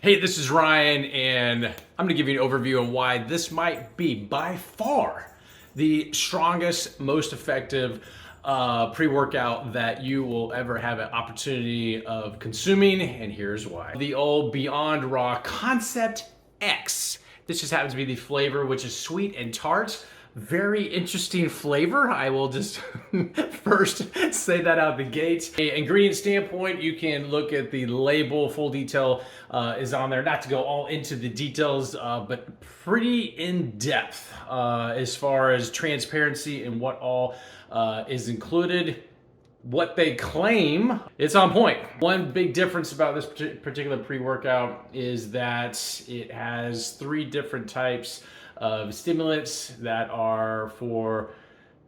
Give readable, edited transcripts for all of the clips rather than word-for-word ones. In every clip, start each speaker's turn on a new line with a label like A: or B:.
A: Hey, this is Ryan, and I'm going to give you an overview on why this might be by far the strongest, most effective pre-workout that you will ever have an opportunity of consuming, and here's why. The old Beyond Raw Concept X. This just happens to be the flavor, which is sweet and tart. Very interesting flavor. I will just first say that out the gate. Ingredient standpoint, you can look at the label. Full detail is on there. Not to go all into the details, but pretty in depth as far as transparency and what all is included. What they claim, it's on point. One big difference about this particular pre-workout is that it has 3 different types of stimulants that are for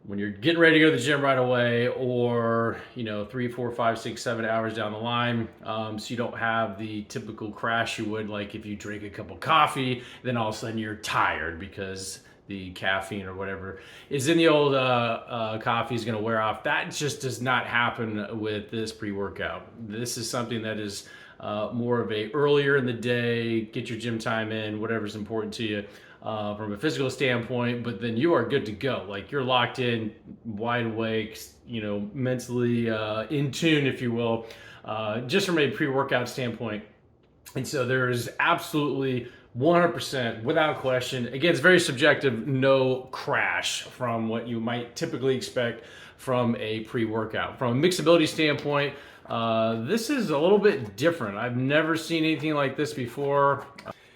A: when you're getting ready to go to the gym right away, or 3, 4, 5, 6, 7 hours down the line, so you don't have the typical crash you would like if you drink a cup of coffee, then all of a sudden you're tired because the caffeine or whatever is in the old coffee is going to wear off. That just does not happen with this pre-workout. This is something that is more of a earlier in the day, get your gym time in, whatever's important to you from a physical standpoint, but then you are good to go. Like, you're locked in, wide awake, mentally in tune, if you will, just from a pre-workout standpoint. And so there is absolutely 100%, without question, again, it's very subjective, no crash from what you might typically expect from a pre-workout. From a mixability standpoint, this is a little bit different. I've never seen anything like this before.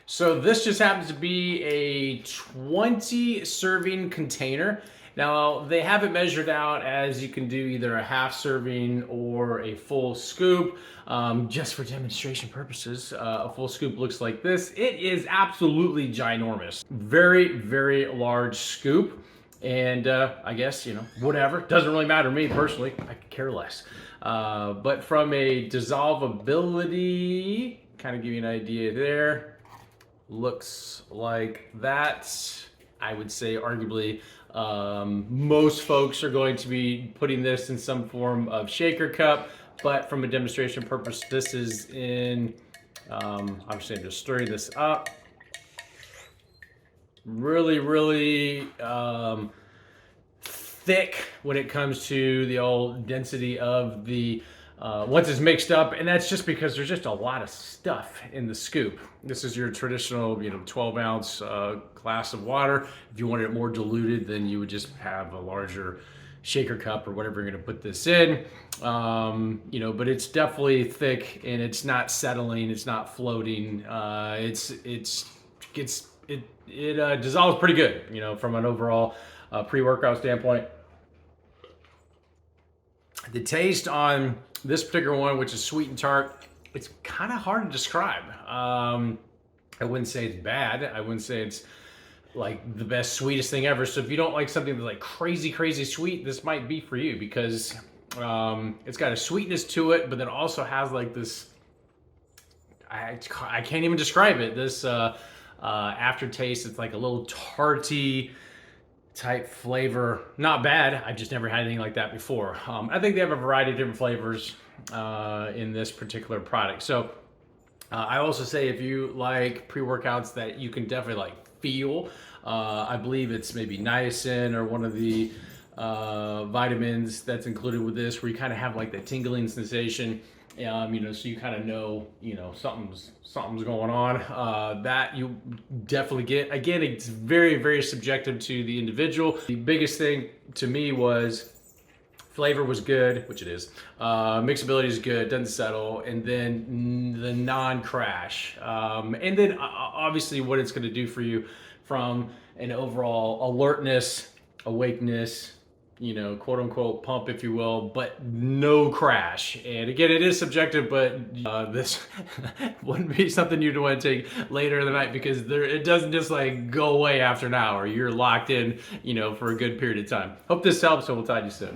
A: So this just happens to be a 20 serving container. Now, they have it measured out as you can do either a half serving or a full scoop. Just for demonstration purposes, a full scoop looks like this. It is absolutely ginormous. Very, very large scoop. And I guess, whatever. Doesn't really matter to me personally. I could care less. But from a dissolvability, kind of give you an idea there. Looks like that. I would say arguably most folks are going to be putting this in some form of shaker cup, but from a demonstration purpose, this is in, obviously I'm just stirring this up. Really, really thick when it comes to the old density of the once it's mixed up, and that's just because there's just a lot of stuff in the scoop. This is your traditional 12 ounce glass of water. If you wanted it more diluted, then you would just have a larger shaker cup or whatever you're going to put this in. But it's definitely thick, and it's not settling, it's not floating. It dissolves pretty good, from an overall pre-workout standpoint. The taste on this particular one, which is sweet and tart, it's kind of hard to describe. I wouldn't say it's bad. I wouldn't say it's like the best, sweetest thing ever. So if you don't like something that's like crazy, crazy sweet, this might be for you, because it's got a sweetness to it, but then also has like this, I can't even describe it, this aftertaste. It's like a little tarty type flavor. Not bad. I've just never had anything like that before. I think they have a variety of different flavors in this particular product. So I also say, if you like pre-workouts that you can definitely feel, I believe it's maybe niacin or one of the vitamins that's included with this, where you kind of have like that tingling sensation. So you kind of know, something's going on. That you definitely get. Again, it's very, very subjective to the individual. The biggest thing to me was flavor was good, which it is. Mixability is good, doesn't settle, and then the non-crash. And then obviously what it's going to do for you from an overall alertness, awakeness, quote unquote pump, if you will, but no crash. And again, it is subjective, but this wouldn't be something you'd want to take later in the night, because it doesn't just go away after an hour. You're locked in, for a good period of time. Hope this helps, and we'll talk to you soon.